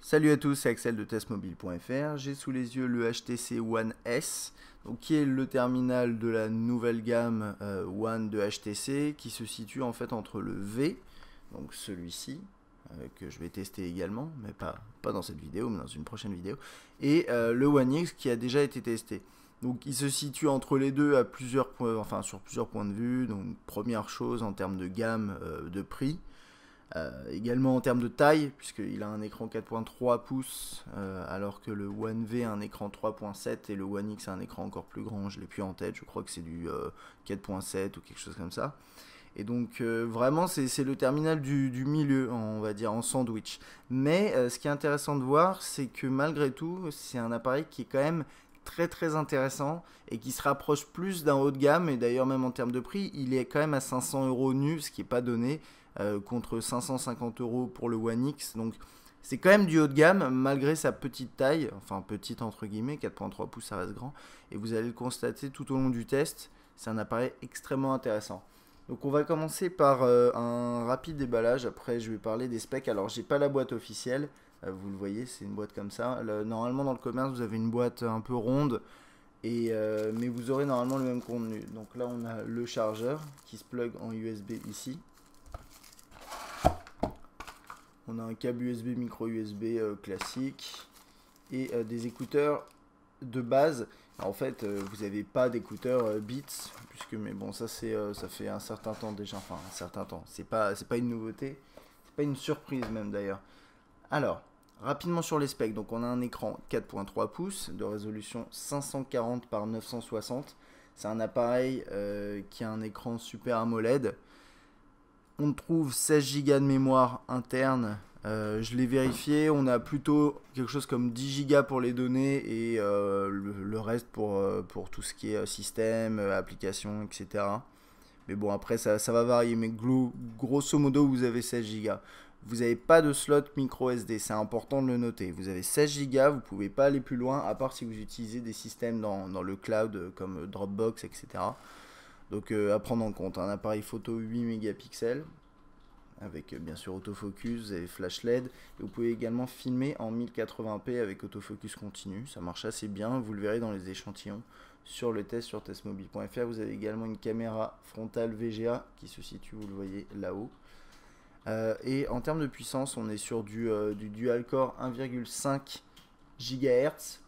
Salut à tous, c'est Axel de testmobile.fr. J'ai sous les yeux le HTC One S, donc qui est le terminal de la nouvelle gamme One de HTC, qui se situe en fait entre le V, donc celui-ci, que je vais tester également, mais pas dans cette vidéo, mais dans une prochaine vidéo, et le One X qui a déjà été testé. Donc il se situe entre les deux à plusieurs points, enfin sur plusieurs points de vue. Donc première chose en termes de gamme, de prix. Également en termes de taille, puisqu'il a un écran 4.3 pouces, alors que le One V a un écran 3.7 et le One X a un écran encore plus grand. Je l'ai plus en tête, je crois que c'est du 4.7 ou quelque chose comme ça. Et donc vraiment c'est le terminal du milieu, on va dire en sandwich. Mais ce qui est intéressant de voir, c'est que malgré tout, c'est un appareil qui est quand même très intéressant et qui se rapproche plus d'un haut de gamme. Et d'ailleurs même en termes de prix, il est quand même à 500 € nu, ce qui n'est pas donné, contre 550 € pour le One X. Donc c'est quand même du haut de gamme malgré sa petite taille, enfin petite entre guillemets, 4.3 pouces ça reste grand. Et vous allez le constater tout au long du test, c'est un appareil extrêmement intéressant. Donc on va commencer par un rapide déballage, après je vais parler des specs. Alors j'ai pas la boîte officielle, vous le voyez, c'est une boîte comme ça. Normalement dans le commerce vous avez une boîte un peu ronde, mais vous aurez normalement le même contenu. Donc là on a le chargeur qui se plug en USB ici. On a un câble USB, micro USB classique et des écouteurs de base. En fait, vous n'avez pas d'écouteurs Beats, mais bon, ça fait un certain temps déjà, enfin un certain temps. C'est pas une nouveauté, c'est pas une surprise même d'ailleurs. Alors, rapidement sur les specs. Donc, on a un écran 4.3 pouces de résolution 540 par 960. C'est un appareil qui a un écran Super AMOLED. On trouve 16 Go de mémoire interne. Je l'ai vérifié, on a plutôt quelque chose comme 10 Go pour les données et le reste pour tout ce qui est système, application, etc. Mais bon, après ça va varier, mais grosso modo vous avez 16 Go. Vous n'avez pas de slot micro SD, c'est important de le noter. Vous avez 16 Go, vous ne pouvez pas aller plus loin, à part si vous utilisez des systèmes dans le cloud comme Dropbox, etc. Donc à prendre en compte, un appareil photo 8 mégapixels, avec bien sûr autofocus et flash LED. Et vous pouvez également filmer en 1080p avec autofocus continu, ça marche assez bien, vous le verrez dans les échantillons sur le test sur testmobile.fr. Vous avez également une caméra frontale VGA qui se situe, vous le voyez là-haut. Et en termes de puissance, on est sur du dual-core 1,5 GHz.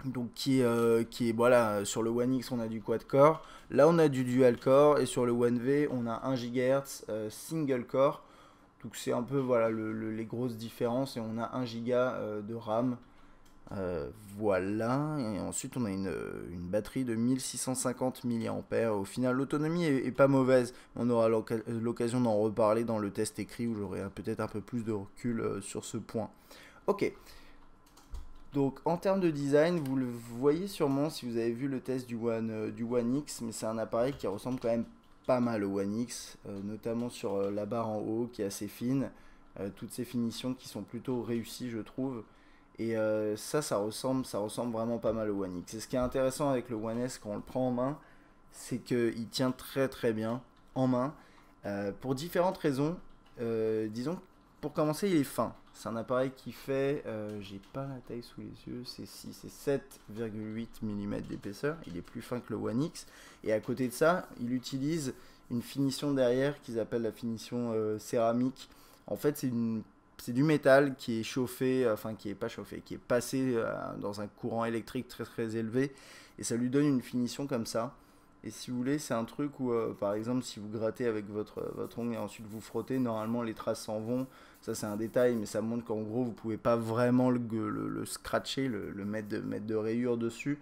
Donc qui est voilà, sur le One X on a du quad-core, là on a du dual-core, et sur le One V on a 1 GHz single-core. Donc c'est un peu voilà les grosses différences, et on a 1 Go de RAM. Voilà, et ensuite on a une batterie de 1650 mAh. Au final l'autonomie est pas mauvaise, on aura l'occasion d'en reparler dans le test écrit où j'aurai peut-être un peu plus de recul sur ce point. Ok. Donc en termes de design, vous le voyez sûrement si vous avez vu le test du One X, mais c'est un appareil qui ressemble quand même pas mal au One X, notamment sur la barre en haut qui est assez fine, toutes ces finitions qui sont plutôt réussies je trouve, et ça ressemble vraiment pas mal au One X. Et ce qui est intéressant avec le One S quand on le prend en main, c'est qu'il tient très bien en main, pour différentes raisons. Disons, pour commencer, il est fin. C'est un appareil qui fait, j'ai pas la taille sous les yeux, c'est 7,8 mm d'épaisseur. Il est plus fin que le One X. Et à côté de ça, il utilise une finition derrière qu'ils appellent la finition céramique. En fait, c'est du métal qui est chauffé, enfin qui est pas chauffé, qui est passé dans un courant électrique très élevé. Et ça lui donne une finition comme ça. Et si vous voulez, c'est un truc où, par exemple, si vous grattez avec votre ongle et ensuite vous frottez, normalement les traces s'en vont. Ça, c'est un détail, mais ça montre qu'en gros, vous pouvez pas vraiment le scratcher, le mettre de rayures dessus.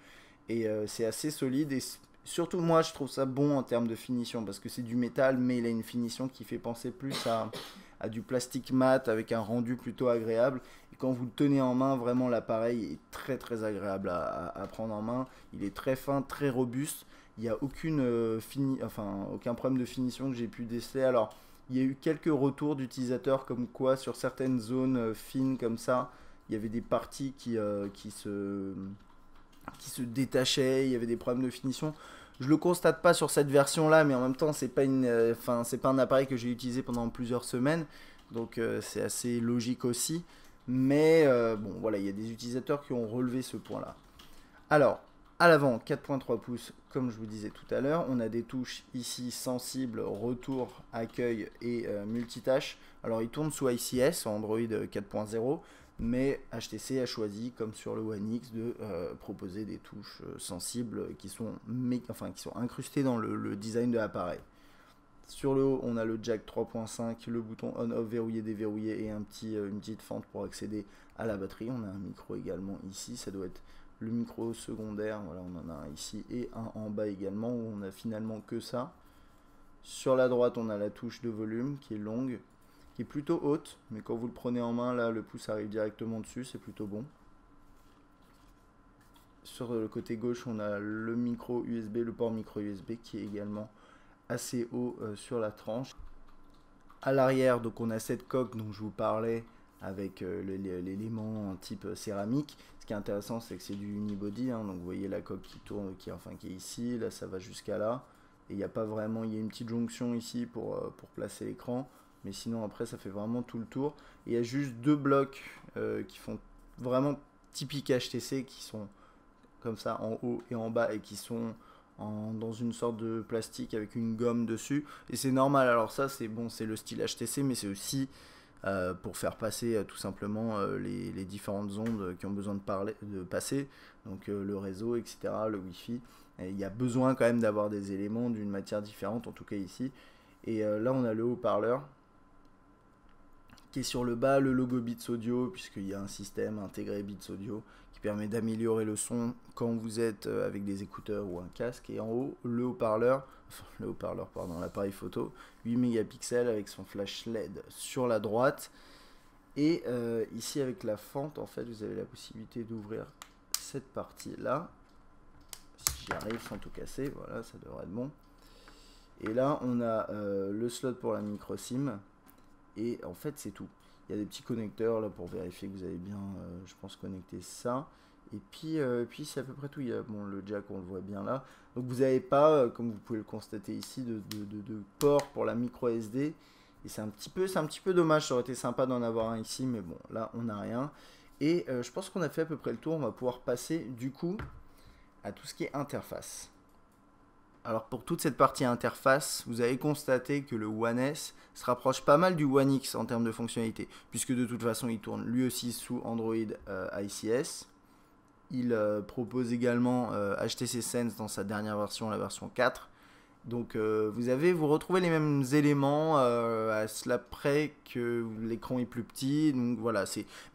Et c'est assez solide. Et surtout, moi, je trouve ça bon en termes de finition, parce que c'est du métal, mais il a une finition qui fait penser plus à du plastique mat, avec un rendu plutôt agréable. Et quand vous le tenez en main, vraiment, l'appareil est très agréable à prendre en main. Il est très fin, très robuste. Il n'y a aucun problème de finition que j'ai pu déceler. Alors, il y a eu quelques retours d'utilisateurs comme quoi sur certaines zones fines comme ça, il y avait des parties qui se détachaient, il y avait des problèmes de finition. Je le constate pas sur cette version là, mais en même temps c'est pas c'est pas un appareil que j'ai utilisé pendant plusieurs semaines, donc c'est assez logique aussi. Mais bon, voilà, il y a des utilisateurs qui ont relevé ce point-là. Alors, à l'avant, 4.3 pouces, comme je vous disais tout à l'heure. On a des touches ici sensibles, retour, accueil et multitâche. Alors, ils tournent sous ICS, sur Android 4.0. Mais HTC a choisi, comme sur le One X, de proposer des touches sensibles qui sont incrustées dans le design de l'appareil. Sur le haut, on a le jack 3.5, le bouton on-off verrouillé, déverrouillé et une petite fente pour accéder à la batterie. On a un micro également ici, ça doit être le micro secondaire. Voilà, on en a un ici et un en bas également où on a finalement que ça. Sur la droite, on a la touche de volume qui est longue, qui est plutôt haute, mais quand vous le prenez en main, là, le pouce arrive directement dessus, c'est plutôt bon. Sur le côté gauche, on a le micro USB, le port micro USB qui est également assez haut sur la tranche. À l'arrière, donc on a cette coque dont je vous parlais avec l'élément en type céramique. Ce qui est intéressant, c'est que c'est du unibody, hein, donc vous voyez la coque qui tourne, qui est ici, là ça va jusqu'à là. Et il n'y a pas vraiment, il y a une petite jonction ici pour placer l'écran, mais sinon après ça fait vraiment tout le tour. Et il y a juste deux blocs qui font vraiment typique HTC, qui sont comme ça en haut et en bas et qui sont dans une sorte de plastique avec une gomme dessus. Et c'est normal, alors ça c'est bon, c'est le style HTC, mais c'est aussi pour faire passer tout simplement les différentes ondes qui ont besoin de passer, donc le réseau, etc., le Wi-Fi. Il y a besoin quand même d'avoir des éléments d'une matière différente, en tout cas ici. Et là on a le haut-parleur qui est sur le bas, le logo Beats Audio, puisqu'il y a un système intégré Beats Audio qui permet d'améliorer le son quand vous êtes avec des écouteurs ou un casque. Et en haut, le haut-parleur, l'appareil photo, 8 mégapixels avec son flash LED sur la droite. Et ici avec la fente, en fait, vous avez la possibilité d'ouvrir cette partie-là. Si j'y arrive sans tout casser, voilà, ça devrait être bon. Et là, on a le slot pour la micro SIM. Et en fait, c'est tout. Il y a des petits connecteurs là pour vérifier que vous avez bien, je pense, connecté ça. Et puis c'est à peu près tout. Il y a bon, le jack, on le voit bien là. Donc vous n'avez pas, comme vous pouvez le constater ici, de port pour la micro SD. Et c'est un petit peu dommage. Ça aurait été sympa d'en avoir un ici, mais bon, là on n'a rien. Et je pense qu'on a fait à peu près le tour. On va pouvoir passer du coup à tout ce qui est interface. Alors pour toute cette partie interface, vous avez constaté que le One S se rapproche pas mal du One X en termes de fonctionnalité, puisque de toute façon il tourne lui aussi sous Android ICS. Il propose également HTC Sense dans sa dernière version, la version 4. Donc vous retrouvez les mêmes éléments à cela près que l'écran est plus petit. Donc voilà,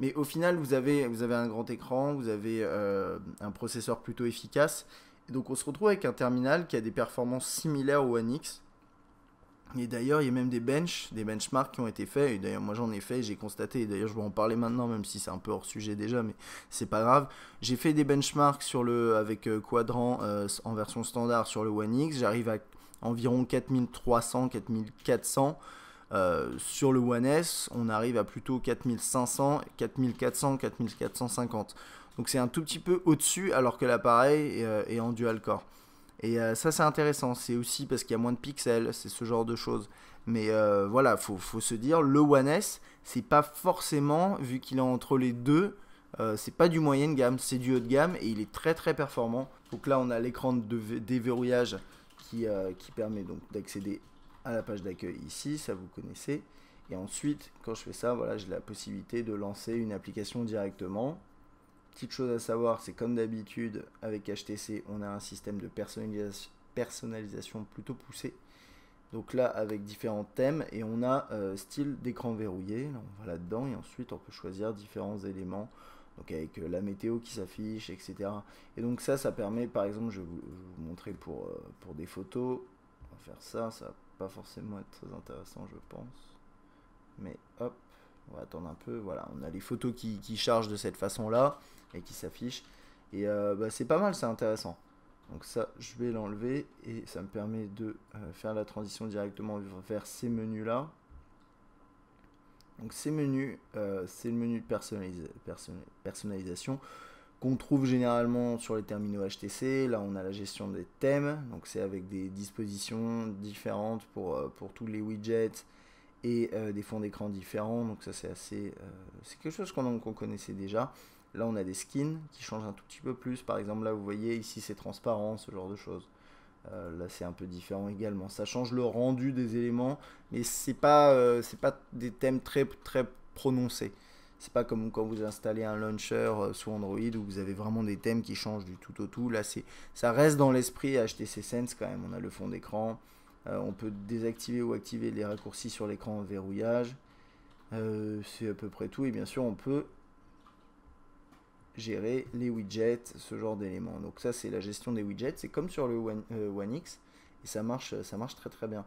mais au final vous avez un grand écran, vous avez un processeur plutôt efficace. Et donc on se retrouve avec un terminal qui a des performances similaires au One X. Et d'ailleurs, il y a même des benchmarks qui ont été faits. Et d'ailleurs, moi j'en ai fait, j'ai constaté. Et d'ailleurs, je vais en parler maintenant, même si c'est un peu hors sujet déjà, mais c'est pas grave. J'ai fait des benchmarks avec Quadrant en version standard sur le One X. J'arrive à environ 4300, 4400. Sur le One S, on arrive à plutôt 4500, 4400, 4450. Donc c'est un tout petit peu au-dessus, alors que l'appareil est en dual core. Et ça c'est intéressant, c'est aussi parce qu'il y a moins de pixels, c'est ce genre de choses. Mais voilà, faut se dire, le One S, c'est pas forcément, vu qu'il est entre les deux, c'est pas du moyenne gamme, c'est du haut de gamme et il est très très performant. Donc là on a l'écran de déverrouillage qui permet donc d'accéder à la page d'accueil ici, ça vous connaissez. Et ensuite, quand je fais ça, voilà, j'ai la possibilité de lancer une application directement. Petite chose à savoir, c'est comme d'habitude avec HTC, on a un système de personnalisation plutôt poussé. Donc là, avec différents thèmes, et on a style d'écran verrouillé. Là, on va là-dedans, et ensuite on peut choisir différents éléments. Donc avec la météo qui s'affiche, etc. Et donc ça permet, par exemple, je vais vous montrer pour des photos. On va faire ça, ça va pas forcément être très intéressant, je pense. Mais hop, on va attendre un peu. Voilà, on a les photos qui chargent de cette façon-là et qui s'affichent. Et c'est pas mal, c'est intéressant. Donc ça, je vais l'enlever et ça me permet de faire la transition directement vers ces menus-là. Donc ces menus, c'est le menu de personnalisation qu'on trouve généralement sur les terminaux HTC. Là, on a la gestion des thèmes. Donc c'est avec des dispositions différentes pour tous les widgets et des fonds d'écran différents. Donc ça c'est assez, c'est quelque chose qu'on connaissait déjà. Là on a des skins qui changent un tout petit peu plus. Par exemple là vous voyez ici c'est transparent, ce genre de choses. Là c'est un peu différent également. Ça change le rendu des éléments, mais c'est pas des thèmes très prononcés. C'est pas comme quand vous installez un launcher sous Android où vous avez vraiment des thèmes qui changent du tout au tout. Là ça reste dans l'esprit HTC Sense quand même. On a le fond d'écran. On peut désactiver ou activer les raccourcis sur l'écran en verrouillage. C'est à peu près tout. Et bien sûr on peut gérer les widgets, ce genre d'éléments. Donc ça c'est la gestion des widgets, c'est comme sur le One X et ça marche très bien.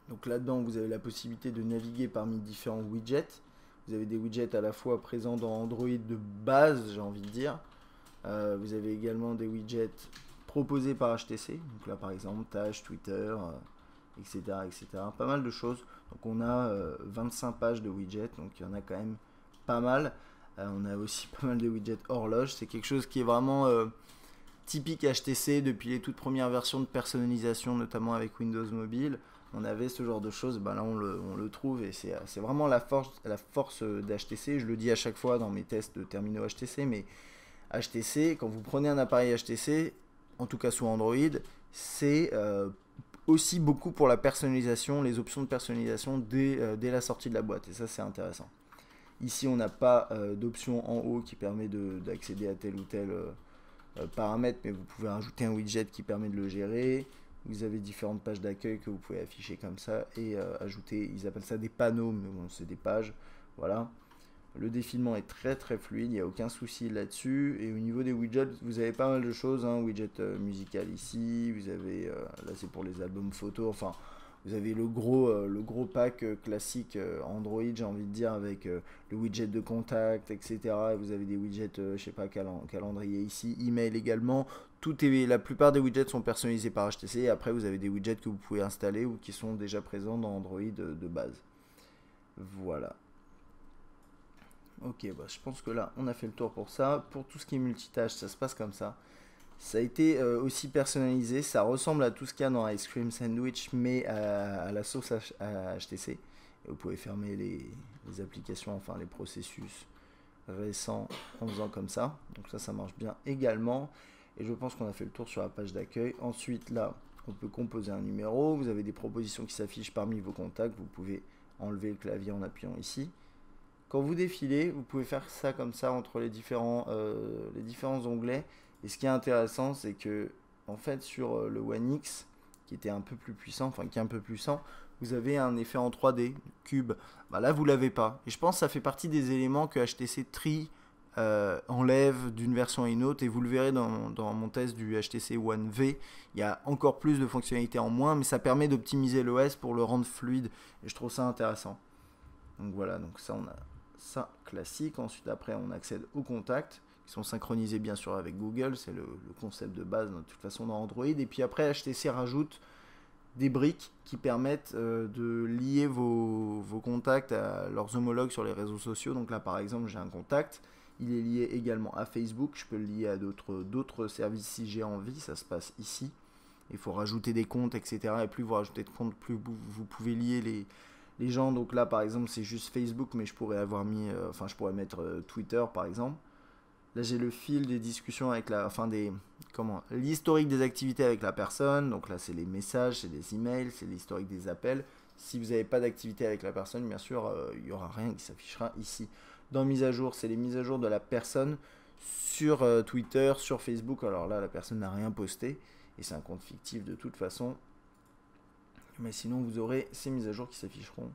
Donc là-dedans vous avez la possibilité de naviguer parmi différents widgets. Vous avez des widgets à la fois présents dans Android de base, j'ai envie de dire. Vous avez également des widgets proposés par HTC. Donc là par exemple Tâches, Twitter, etc., etc. Pas mal de choses. Donc on a 25 pages de widgets, donc il y en a quand même pas mal. On a aussi pas mal de widgets horloge. C'est quelque chose qui est vraiment typique HTC depuis les toutes premières versions de personnalisation, notamment avec Windows Mobile. On avait ce genre de choses, ben là on le trouve et c'est vraiment la force d'HTC. Je le dis à chaque fois dans mes tests de terminaux HTC, mais HTC, quand vous prenez un appareil HTC, en tout cas sous Android, c'est aussi beaucoup pour la personnalisation, les options de personnalisation dès la sortie de la boîte. Et ça c'est intéressant. Ici, on n'a pas d'option en haut qui permet d'accéder à tel ou tel paramètre, mais vous pouvez rajouter un widget qui permet de le gérer. Vous avez différentes pages d'accueil que vous pouvez afficher comme ça et ajouter, ils appellent ça des panneaux, mais bon, c'est des pages. Voilà. Le défilement est très fluide, il n'y a aucun souci là-dessus. Et au niveau des widgets, vous avez pas mal de choses. Hein. Widget musical ici, vous avez, là c'est pour les albums photos, enfin... Vous avez le gros pack classique Android, j'ai envie de dire, avec le widget de contact, etc. Et vous avez des widgets, je sais pas, calendrier ici, email également. La plupart des widgets sont personnalisés par HTC. Et après, vous avez des widgets que vous pouvez installer ou qui sont déjà présents dans Android de base. Voilà. Ok, bah, je pense que là, on a fait le tour pour ça. Pour tout ce qui est multitâche, ça se passe comme ça. Ça a été aussi personnalisé, ça ressemble à tout ce qu'il y a dans Ice Cream Sandwich, mais à la sauce à HTC. Et vous pouvez fermer les applications, enfin les processus récents en faisant comme ça. Donc ça marche bien également. Et je pense qu'on a fait le tour sur la page d'accueil. Ensuite, là, on peut composer un numéro. Vous avez des propositions qui s'affichent parmi vos contacts. Vous pouvez enlever le clavier en appuyant ici. Quand vous défilez, vous pouvez faire ça comme ça entre les différents onglets. Et ce qui est intéressant, c'est que en fait sur le One X, qui était un peu plus puissant, enfin qui est un peu plus puissant, vous avez un effet en 3D, cube. Bah là, vous l'avez pas. Et je pense que ça fait partie des éléments que HTC trie, enlève d'une version à une autre. Et vous le verrez dans mon test du HTC One V. Il y a encore plus de fonctionnalités en moins, mais ça permet d'optimiser l'OS pour le rendre fluide. Et je trouve ça intéressant. Donc voilà, donc ça on a ça classique. Ensuite après on accède aux contacts qui sont synchronisés bien sûr avec Google, c'est le concept de base de toute façon dans Android. Et puis après HTC rajoute des briques qui permettent de lier vos contacts à leurs homologues sur les réseaux sociaux. Donc là par exemple j'ai un contact, il est lié également à Facebook, je peux le lier à d'autres services si j'ai envie, ça se passe ici. Il faut rajouter des comptes, etc. Et plus vous rajoutez de comptes, plus vous pouvez lier les gens. Donc là par exemple c'est juste Facebook, mais je pourrais avoir mis, je pourrais mettre Twitter par exemple. Là j'ai le fil des discussions avec l'historique des activités avec la personne. Donc là c'est les messages, c'est des emails, c'est l'historique des appels. Si vous n'avez pas d'activité avec la personne, bien sûr il n'y aura rien qui s'affichera ici. Dans mise à jour, c'est les mises à jour de la personne sur Twitter, sur Facebook. Alors là la personne n'a rien posté et c'est un compte fictif de toute façon. Mais sinon vous aurez ces mises à jour qui s'afficheront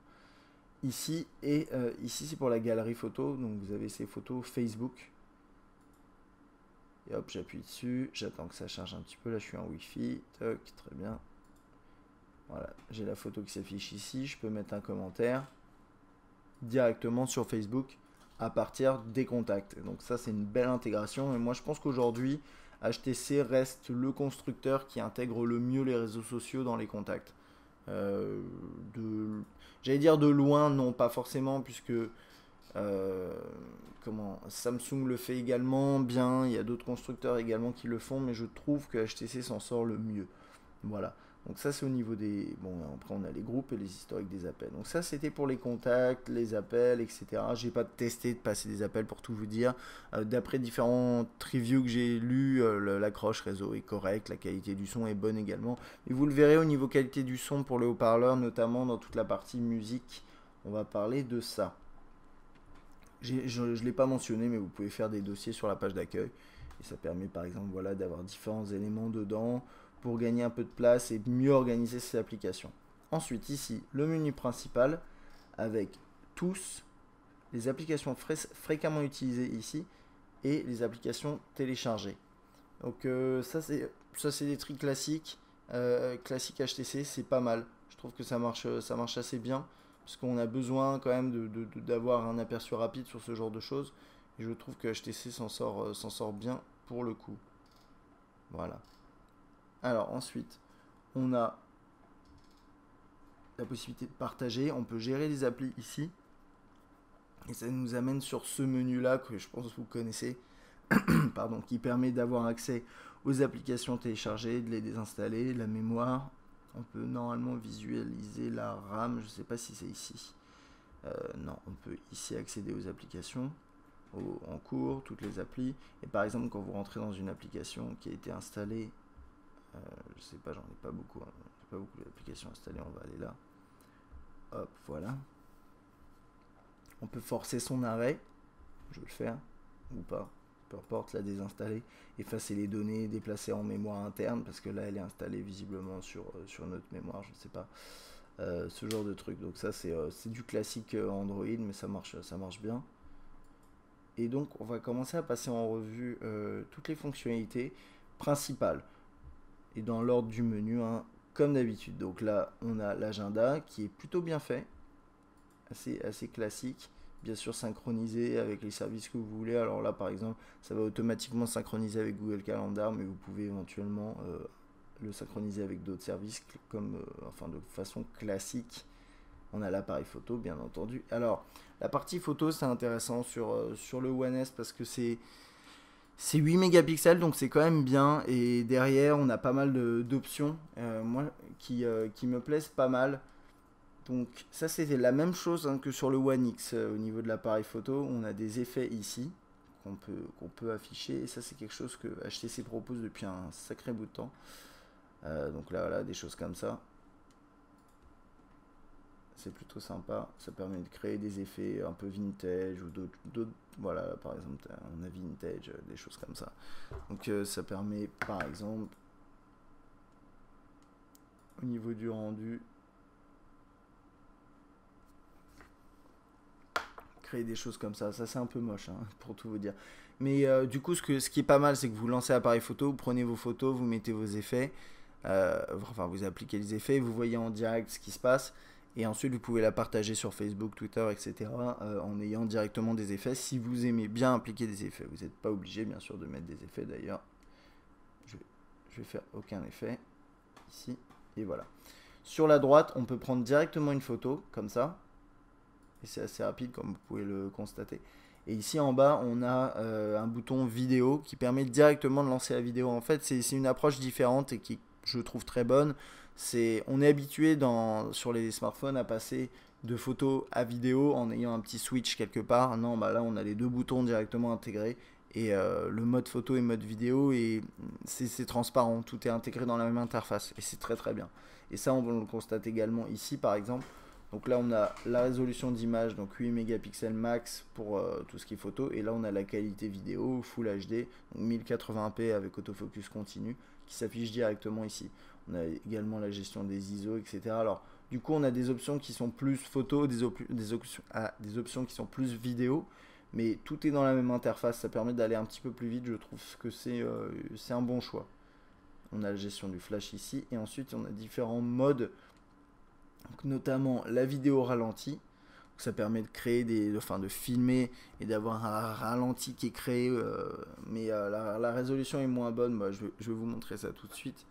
ici. Et ici c'est pour la galerie photo. Donc vous avez ces photos Facebook. Et hop, j'appuie dessus, j'attends que ça charge un petit peu. Là, je suis en Wi-Fi. Toc, très bien. Voilà, j'ai la photo qui s'affiche ici. Je peux mettre un commentaire directement sur Facebook à partir des contacts. Donc ça, c'est une belle intégration. Et moi, je pense qu'aujourd'hui, HTC reste le constructeur qui intègre le mieux les réseaux sociaux dans les contacts. J'allais dire de loin, non, pas forcément, puisque... Samsung le fait également bien, il y a d'autres constructeurs également qui le font, mais je trouve que HTC s'en sort le mieux. Voilà. Donc ça c'est au niveau des... Bon, après on a les groupes et les historiques des appels. Donc ça c'était pour les contacts, les appels, etc. J'ai pas testé de passer des appels pour tout vous dire. D'après différentes reviews que j'ai lues, l'accroche réseau est correcte, la qualité du son est bonne également. Et vous le verrez au niveau qualité du son pour les haut-parleurs, notamment dans toute la partie musique. On va parler de ça. Je ne l'ai pas mentionné, mais vous pouvez faire des dossiers sur la page d'accueil. Et ça permet par exemple voilà, d'avoir différents éléments dedans pour gagner un peu de place et mieux organiser ses applications. Ensuite, ici, le menu principal avec tous les applications fréquemment utilisées ici et les applications téléchargées. Donc ça c'est des trucs classiques, classique HTC, c'est pas mal. Je trouve que ça marche assez bien parce qu'on a besoin quand même d'avoir un aperçu rapide sur ce genre de choses. Et je trouve que HTC s'en sort bien pour le coup. Voilà. Alors ensuite, on a la possibilité de partager. On peut gérer les applis ici. Et ça nous amène sur ce menu-là que je pense que vous connaissez. Pardon, qui permet d'avoir accès aux applications téléchargées, de les désinstaller, la mémoire. On peut normalement visualiser la RAM. Je ne sais pas si c'est ici. Non, on peut ici accéder aux applications en cours, toutes les applis. Et par exemple, quand vous rentrez dans une application qui a été installée, je sais pas, j'en ai pas beaucoup, hein, j'ai pas beaucoup d'applications installées, on va aller là. Hop, voilà. On peut forcer son arrêt, je vais le faire, ou pas, peu importe, la désinstaller, effacer les données, déplacer en mémoire interne, parce que là elle est installée visiblement sur notre mémoire, je ne sais pas, ce genre de truc. Donc ça c'est du classique Android, mais ça marche bien. Et donc on va commencer à passer en revue toutes les fonctionnalités principales et dans l'ordre du menu, hein, comme d'habitude. Donc là on a l'agenda qui est plutôt bien fait, assez classique, bien sûr synchronisé avec les services que vous voulez. Alors là par exemple ça va automatiquement synchroniser avec Google Calendar, mais vous pouvez éventuellement le synchroniser avec d'autres services comme enfin de façon classique. On a l'appareil photo bien entendu. Alors la partie photo c'est intéressant sur le One S parce que c'est 8 mégapixels donc c'est quand même bien, et derrière on a pas mal d'options moi qui me plaisent pas mal. Donc ça c'était la même chose hein, que sur le One X au niveau de l'appareil photo. On a des effets ici qu'on peut afficher, et ça c'est quelque chose que HTC propose depuis un sacré bout de temps. Donc là voilà, des choses comme ça. C'est plutôt sympa, ça permet de créer des effets un peu vintage ou d'autres voilà, par exemple on a vintage, des choses comme ça. Donc ça permet par exemple au niveau du rendu créer des choses comme ça c'est un peu moche hein, pour tout vous dire. Mais du coup ce qui est pas mal c'est que vous lancez l'appareil photo, vous prenez vos photos, vous mettez vos effets, enfin vous appliquez les effets, vous voyez en direct ce qui se passe. Et ensuite, vous pouvez la partager sur Facebook, Twitter, etc. En ayant directement des effets. Si vous aimez bien appliquer des effets, vous n'êtes pas obligé, bien sûr, de mettre des effets. D'ailleurs, je vais faire aucun effet ici. Et voilà. Sur la droite, on peut prendre directement une photo, comme ça. Et c'est assez rapide, comme vous pouvez le constater. Et ici, en bas, on a un bouton vidéo qui permet directement de lancer la vidéo. En fait, c'est une approche différente et qui, je trouve, très bonne. On est habitué sur les smartphones à passer de photo à vidéo en ayant un petit switch quelque part. Non, bah là on a les deux boutons directement intégrés et le mode photo et mode vidéo, et c'est transparent, tout est intégré dans la même interface et c'est très très bien. Et ça on le constate également ici par exemple. Donc là on a la résolution d'image, donc 8 mégapixels max pour tout ce qui est photo, et là on a la qualité vidéo Full HD, donc 1080p avec autofocus continu qui s'affiche directement ici. On a également la gestion des ISO, etc. Alors, du coup, on a des options qui sont plus photo, des options qui sont plus vidéo, mais tout est dans la même interface. Ça permet d'aller un petit peu plus vite. Je trouve que c'est un bon choix. On a la gestion du flash ici, et ensuite, on a différents modes, donc, notamment la vidéo ralentie. Ça permet de créer de filmer et d'avoir un ralenti qui est créé, mais la résolution est moins bonne. Bah, je vais vous montrer ça tout de suite.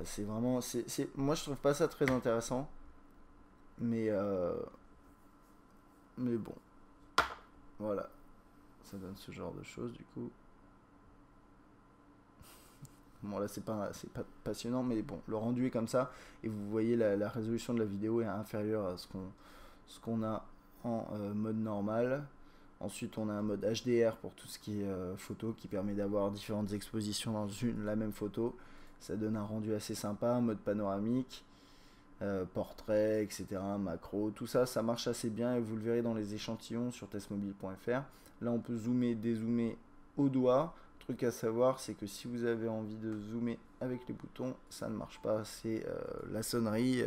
C'est vraiment, moi je trouve pas ça très intéressant, mais bon, voilà, ça donne ce genre de choses du coup. Bon là c'est pas passionnant, mais bon, le rendu est comme ça, et vous voyez la résolution de la vidéo est inférieure à ce qu'on a en mode normal. Ensuite on a un mode HDR pour tout ce qui est photo, qui permet d'avoir différentes expositions dans la même photo. Ça donne un rendu assez sympa, mode panoramique, portrait, etc., macro, tout ça, ça marche assez bien, et vous le verrez dans les échantillons sur testmobile.fr. Là on peut zoomer, dézoomer au doigt. Truc à savoir, c'est que si vous avez envie de zoomer avec les boutons, ça ne marche pas. C'est la sonnerie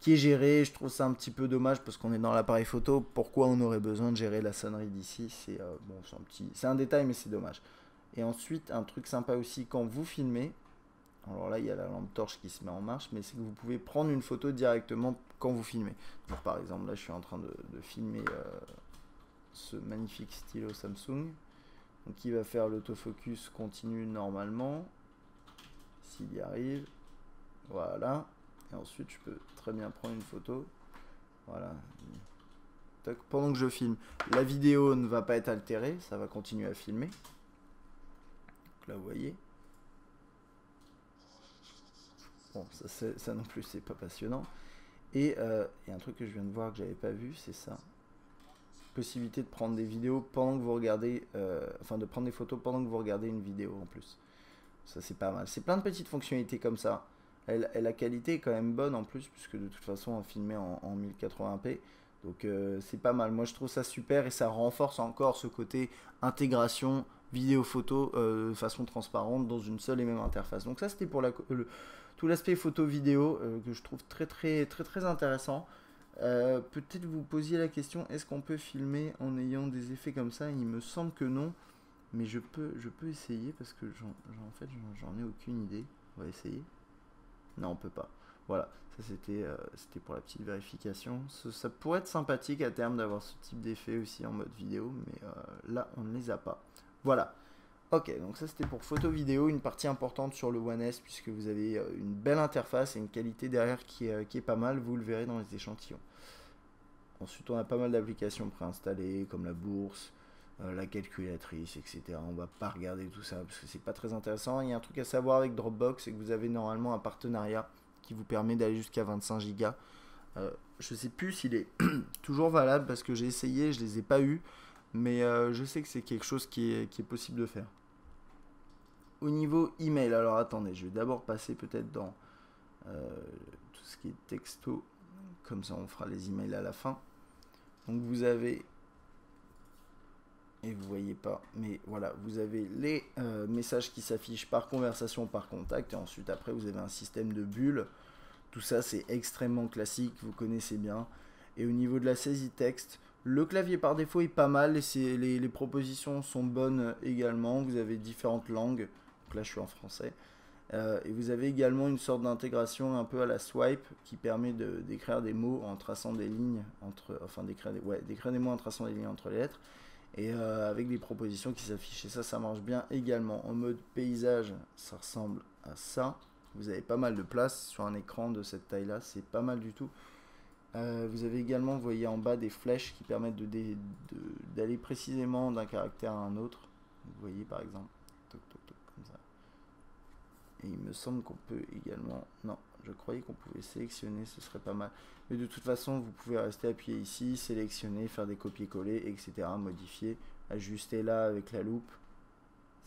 qui est gérée. Je trouve ça un petit peu dommage parce qu'on est dans l'appareil photo. Pourquoi on aurait besoin de gérer la sonnerie d'ici? C'est bon, c'est un détail, mais c'est dommage. Et ensuite, un truc sympa aussi quand vous filmez. Alors là, il y a la lampe torche qui se met en marche, mais c'est que vous pouvez prendre une photo directement quand vous filmez. Donc, par exemple, là, je suis en train de filmer ce magnifique stylo Samsung. Donc il va faire l'autofocus continu normalement, s'il y arrive, voilà, et ensuite je peux très bien prendre une photo, voilà, pendant que je filme, la vidéo ne va pas être altérée, ça va continuer à filmer, donc là vous voyez, bon ça non plus c'est pas passionnant, et il y a un truc que je viens de voir que j'avais pas vu, c'est ça. Possibilité de prendre des vidéos pendant que vous regardez, enfin de prendre des photos pendant que vous regardez une vidéo en plus. Ça c'est pas mal. C'est plein de petites fonctionnalités comme ça. La qualité est quand même bonne en plus, puisque de toute façon on filmait en 1080p. Donc c'est pas mal. Moi je trouve ça super, et ça renforce encore ce côté intégration vidéo-photo de façon transparente dans une seule et même interface. Donc ça c'était pour tout l'aspect photo-vidéo que je trouve très intéressant. Peut-être vous posiez la question, est-ce qu'on peut filmer en ayant des effets comme ça? Il me semble que non, mais je peux essayer, parce que en fait j'en ai aucune idée. On va essayer. Non, on peut pas. Voilà, ça c'était pour la petite vérification. Ça pourrait être sympathique à terme d'avoir ce type d'effet aussi en mode vidéo, mais là on ne les a pas. Voilà. Ok, donc ça c'était pour photo vidéo, une partie importante sur le One S, puisque vous avez une belle interface et une qualité derrière qui est pas mal, vous le verrez dans les échantillons. Ensuite on a pas mal d'applications préinstallées, comme la bourse, la calculatrice, etc. On va pas regarder tout ça parce que c'est pas très intéressant. Il y a un truc à savoir avec Dropbox, c'est que vous avez normalement un partenariat qui vous permet d'aller jusqu'à 25 Go. Je sais plus s'il est toujours valable, parce que j'ai essayé, je les ai pas eu, mais je sais que c'est quelque chose qui est possible de faire. Au niveau email, alors attendez, je vais d'abord passer peut-être dans tout ce qui est texto, comme ça on fera les emails à la fin. Donc vous avez, et vous voyez pas, mais voilà, vous avez les messages qui s'affichent par conversation, par contact, et ensuite après vous avez un système de bulles. Tout ça c'est extrêmement classique, vous connaissez bien. Et au niveau de la saisie texte, le clavier par défaut est pas mal, et les propositions sont bonnes également. Vous avez différentes langues, donc là je suis en français. Et vous avez également une sorte d'intégration un peu à la swipe, qui permet d'écrire des mots en traçant des lignes enfin d'écrire des mots en traçant des lignes entre les lettres, et avec des propositions qui s'affichent. Et ça marche bien également. En mode paysage, ça ressemble à ça. Vous avez pas mal de place sur un écran de cette taille là, c'est pas mal du tout. Vous avez également, vous voyez en bas, des flèches qui permettent d'aller précisément d'un caractère à un autre. Vous voyez par exemple, toc, toc, toc, comme ça. Et il me semble qu'on peut également, non, je croyais qu'on pouvait sélectionner, ce serait pas mal. Mais de toute façon, vous pouvez rester appuyé ici, sélectionner, faire des copier-coller, etc., modifier, ajuster là avec la loupe.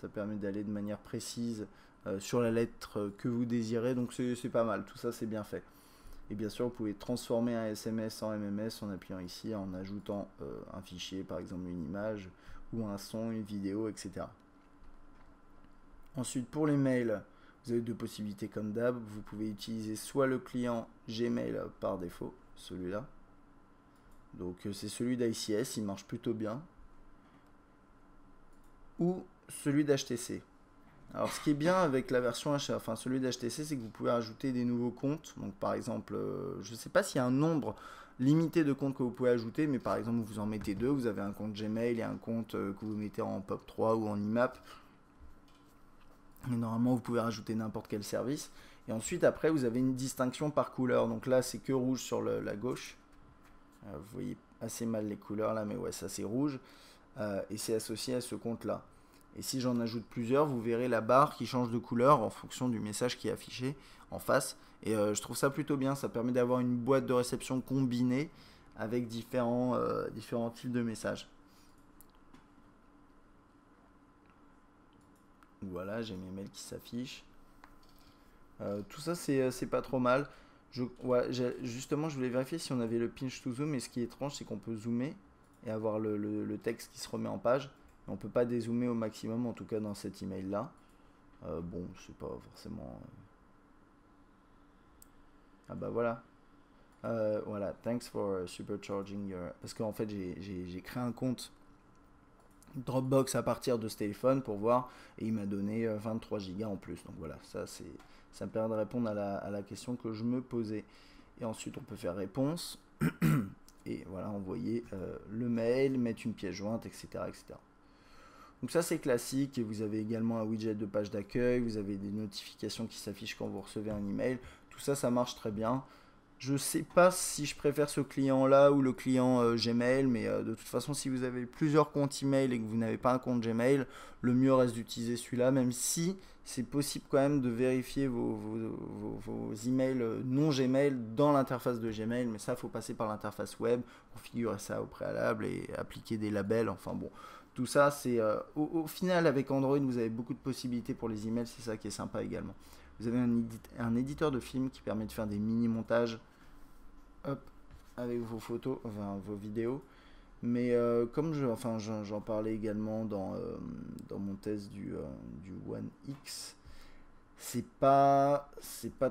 Ça permet d'aller de manière précise sur la lettre que vous désirez, donc c'est pas mal, tout ça c'est bien fait. Et bien sûr, vous pouvez transformer un SMS en MMS en appuyant ici, en ajoutant un fichier, par exemple une image, ou un son, une vidéo, etc. Ensuite, pour les mails, vous avez deux possibilités comme d'hab. Vous pouvez utiliser soit le client Gmail par défaut, celui-là. Donc c'est celui d'ICS, il marche plutôt bien. Ou celui d'HTC. Alors ce qui est bien avec la version enfin celui d'HTC, c'est que vous pouvez ajouter des nouveaux comptes. Donc par exemple, je ne sais pas s'il y a un nombre limité de comptes que vous pouvez ajouter, mais par exemple vous en mettez deux, vous avez un compte Gmail et un compte que vous mettez en POP3 ou en IMAP. Et normalement vous pouvez rajouter n'importe quel service. Et ensuite après vous avez une distinction par couleur. Donc là c'est que rouge sur la gauche. Vous voyez assez mal les couleurs là, mais ouais ça c'est rouge. Et c'est associé à ce compte là. Et si j'en ajoute plusieurs, vous verrez la barre qui change de couleur en fonction du message qui est affiché en face. Et je trouve ça plutôt bien, ça permet d'avoir une boîte de réception combinée avec différents types de messages. Voilà, j'ai mes mails qui s'affichent. Tout ça, c'est pas trop mal. Ouais, justement, je voulais vérifier si on avait le pinch to zoom. Et ce qui est étrange, c'est qu'on peut zoomer et avoir le texte qui se remet en page. Mais on peut pas dézoomer au maximum, en tout cas dans cet email là. Bon, c'est pas forcément. Ah bah voilà. Voilà, thanks for supercharging your. Parce qu'en fait, j'ai créé un compte Dropbox à partir de ce téléphone pour voir. Et il m'a donné 23 Go en plus. Donc voilà, ça me permet de répondre à la question que je me posais. Et ensuite, on peut faire réponse. Et voilà, envoyer le mail, mettre une pièce jointe, etc. etc. Donc ça, c'est classique. Et vous avez également un widget de page d'accueil. Vous avez des notifications qui s'affichent quand vous recevez un email. Tout ça, ça marche très bien. Je sais pas si je préfère ce client-là ou le client Gmail, mais de toute façon, si vous avez plusieurs comptes email et que vous n'avez pas un compte Gmail, le mieux reste d'utiliser celui-là, même si c'est possible quand même de vérifier vos emails non Gmail dans l'interface de Gmail, mais ça, il faut passer par l'interface web, configurer ça au préalable et appliquer des labels. Enfin bon, tout ça, c'est au final, avec Android, vous avez beaucoup de possibilités pour les emails, c'est ça qui est sympa également. Vous avez un éditeur de film qui permet de faire des mini-montages avec vos photos, enfin vos vidéos. Mais comme j'en parlais également dans mon test du One X, c'est pas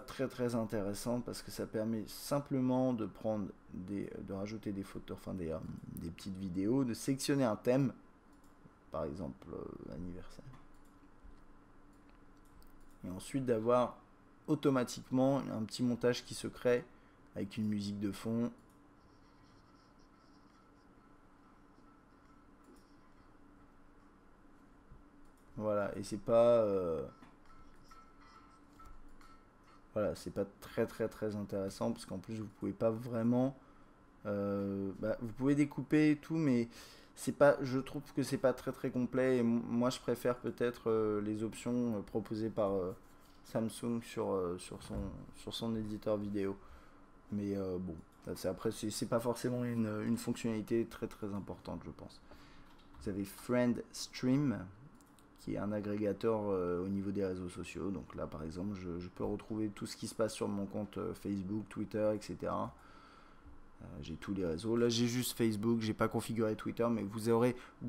très intéressant parce que ça permet simplement de de rajouter des photos, enfin des petites vidéos, de sélectionner un thème, par exemple anniversaire, et ensuite d'avoir automatiquement un petit montage qui se crée avec une musique de fond. Voilà, et c'est pas très intéressant parce qu'en plus vous pouvez pas vraiment vous pouvez découper et tout, mais je trouve que c'est pas très complet. Et moi, je préfère peut-être les options proposées par Samsung sur son éditeur vidéo. Mais bon, après, c'est pas forcément une fonctionnalité très importante, je pense. Vous avez Friend Stream, qui est un agrégateur au niveau des réseaux sociaux. Donc là, par exemple, je peux retrouver tout ce qui se passe sur mon compte Facebook, Twitter, etc. J'ai tous les réseaux. Là, j'ai juste Facebook, j'ai pas configuré Twitter, mais vous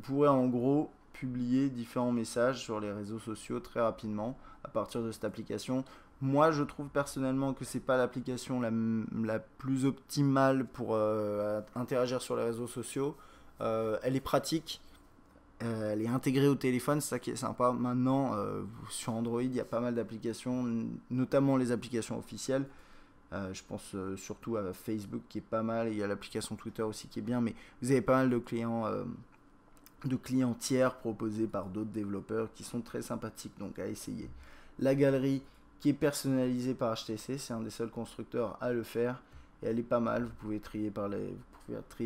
pourrez en gros publier différents messages sur les réseaux sociaux très rapidement à partir de cette application. Moi, je trouve personnellement que c'est pas l'application la plus optimale pour interagir sur les réseaux sociaux. Elle est pratique, elle est intégrée au téléphone, c'est ça qui est sympa. Maintenant, sur Android, il y a pas mal d'applications, notamment les applications officielles. Je pense surtout à Facebook qui est pas mal, et il y a l'application Twitter aussi qui est bien, mais vous avez pas mal de clients tiers proposés par d'autres développeurs qui sont très sympathiques, donc à essayer. La galerie qui est personnalisée par HTC, c'est un des seuls constructeurs à le faire, et elle est pas mal. Vous pouvez trier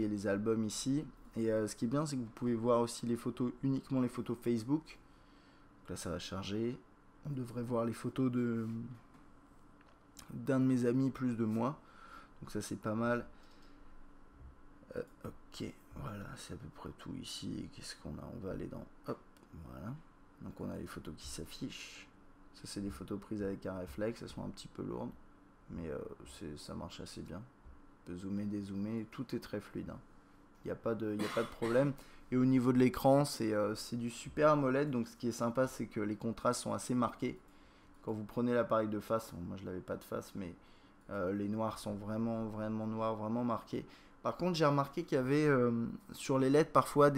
les albums ici, et ce qui est bien, c'est que vous pouvez voir aussi les photos, uniquement les photos Facebook. Donc là, ça va charger. On devrait voir les photos d'un de mes amis plus de moi, donc ça c'est pas mal. Ok, voilà, c'est à peu près tout ici. Qu'est-ce qu'on a? On va aller dans hop, voilà, donc on a les photos qui s'affichent. Ça c'est des photos prises avec un réflexe, elles sont un petit peu lourdes, mais ça marche assez bien. On peut zoomer, dézoomer, tout est très fluide, hein. Il n'y a pas de problème. Et au niveau de l'écran, c'est du Super AMOLED, donc ce qui est sympa, c'est que les contrastes sont assez marqués. Quand vous prenez l'appareil de face, moi je l'avais pas de face, mais les noirs sont vraiment noirs, vraiment marqués. Par contre, j'ai remarqué qu'il y avait sur les LED parfois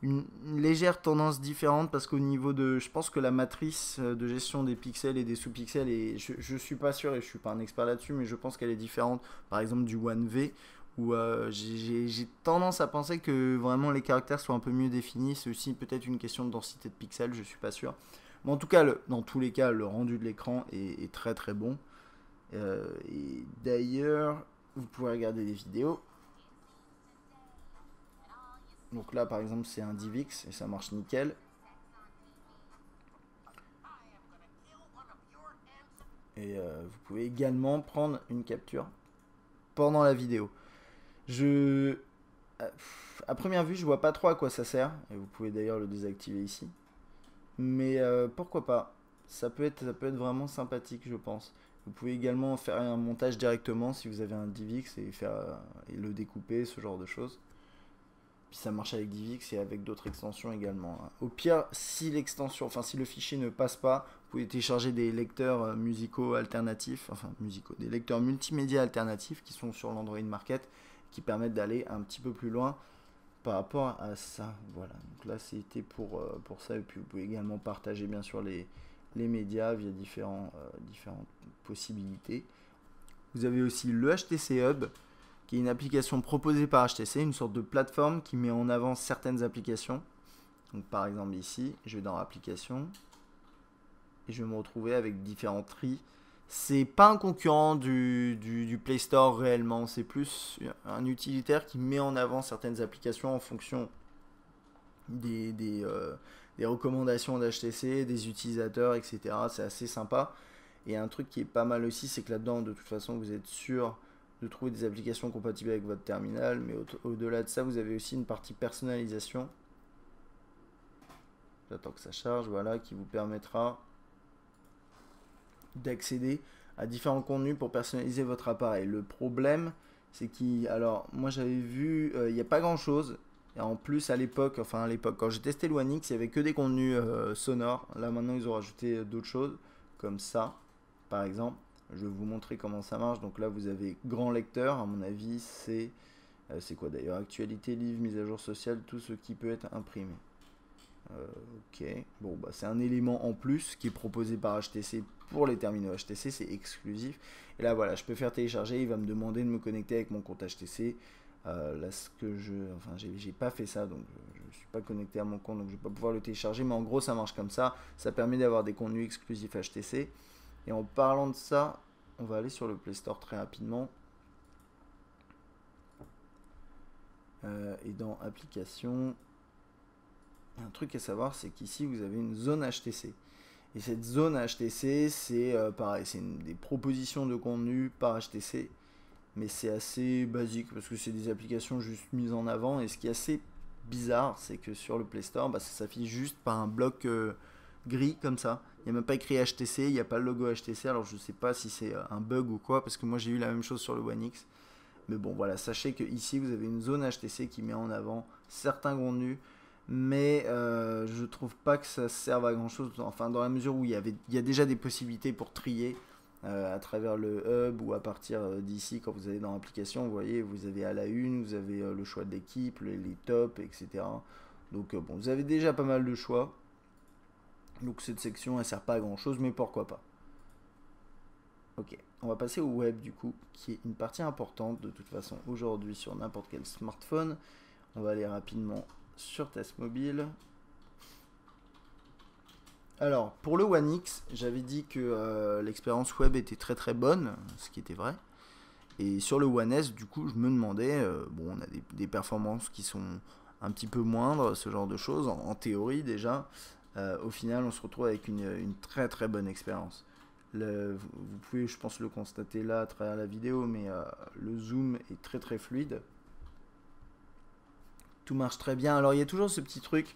une légère tendance différente, parce qu'au niveau je pense que la matrice de gestion des pixels et des sous-pixels, et je suis pas sûr et je suis pas un expert là-dessus, mais je pense qu'elle est différente, par exemple du One V, où j'ai tendance à penser que vraiment les caractères sont un peu mieux définis. C'est aussi peut-être une question de densité de pixels, je suis pas sûr. Mais en tout cas, dans tous les cas, le rendu de l'écran est très bon. Et d'ailleurs, vous pouvez regarder des vidéos. Donc là, par exemple, c'est un DivX et ça marche nickel. Et vous pouvez également prendre une capture pendant la vidéo. Je... À première vue, je vois pas trop à quoi ça sert. Et vous pouvez d'ailleurs le désactiver ici. Mais pourquoi pas? Ça peut être vraiment sympathique, je pense. Vous pouvez également faire un montage directement si vous avez un DivX et le découper, ce genre de choses. Puis ça marche avec DivX et avec d'autres extensions également, hein. Au pire, si l'extension, enfin si le fichier ne passe pas, vous pouvez télécharger des lecteurs musicaux alternatifs, enfin musicaux, des lecteurs multimédia alternatifs qui sont sur l'Android Market, qui permettent d'aller un petit peu plus loin par rapport à ça. Voilà, donc là c'était pour ça. Et puis vous pouvez également partager bien sûr les médias via différentes possibilités. Vous avez aussi le HTC Hub, qui est une application proposée par HTC, une sorte de plateforme qui met en avant certaines applications. Donc par exemple ici, je vais dans applications et je vais me retrouver avec différents tris. C'est pas un concurrent du Play Store réellement, c'est plus un utilitaire qui met en avant certaines applications en fonction des recommandations d'HTC, des utilisateurs, etc. C'est assez sympa. Et un truc qui est pas mal aussi, c'est que là-dedans, de toute façon, vous êtes sûr de trouver des applications compatibles avec votre terminal. Mais au-delà de ça, vous avez aussi une partie personnalisation. J'attends que ça charge, voilà, qui vous permettra d'accéder à différents contenus pour personnaliser votre appareil. Le problème, c'est alors, moi j'avais vu, il n'y a pas grand-chose. Et en plus, à l'époque, quand j'ai testé le One X, il n'y avait que des contenus sonores. Là, maintenant, ils ont rajouté d'autres choses, comme ça, par exemple. Je vais vous montrer comment ça marche. Donc là, vous avez grand lecteur. À mon avis, c'est quoi d'ailleurs? Actualité, livre, mise à jour sociale, tout ce qui peut être imprimé. Ok. Bon, bah, c'est un élément en plus qui est proposé par HTC pour les terminaux HTC. C'est exclusif. Et là, voilà, je peux faire télécharger. Il va me demander de me connecter avec mon compte HTC. Là, j'ai pas fait ça, donc je suis pas connecté à mon compte, donc je vais pas pouvoir le télécharger. Mais en gros, ça marche comme ça. Ça permet d'avoir des contenus exclusifs HTC. Et en parlant de ça, on va aller sur le Play Store très rapidement. Et dans Applications, un truc à savoir, c'est qu'ici, vous avez une zone HTC. Et cette zone HTC, c'est pareil, c'est des propositions de contenu par HTC. Mais c'est assez basique parce que c'est des applications juste mises en avant. Et ce qui est assez bizarre, c'est que sur le Play Store, bah, ça s'affiche juste par un bloc gris comme ça. Il n'y a même pas écrit HTC, il n'y a pas le logo HTC. Alors je ne sais pas si c'est un bug ou quoi, parce que moi j'ai eu la même chose sur le One X. Mais bon, voilà, sachez que ici vous avez une zone HTC qui met en avant certains contenus. Mais je trouve pas que ça serve à grand chose. Enfin, dans la mesure où il y a déjà des possibilités pour trier. À travers le hub ou à partir d'ici, quand vous allez dans l'application, vous voyez, vous avez à la une, vous avez le choix de l'équipe, les tops, etc. Donc bon, vous avez déjà pas mal de choix. Donc cette section, elle sert pas à grand chose, mais pourquoi pas. Ok, on va passer au web du coup, qui est une partie importante de toute façon aujourd'hui sur n'importe quel smartphone. On va aller rapidement sur Test Mobile. Alors, pour le One X, j'avais dit que l'expérience web était très très bonne, ce qui était vrai. Et sur le One S, du coup, je me demandais, bon, on a des performances qui sont un petit peu moindres, ce genre de choses, en théorie déjà. Au final, on se retrouve avec une très très bonne expérience. Vous pouvez, je pense, le constater là à travers la vidéo, mais le zoom est très très fluide. Tout marche très bien. Alors, il y a toujours ce petit truc,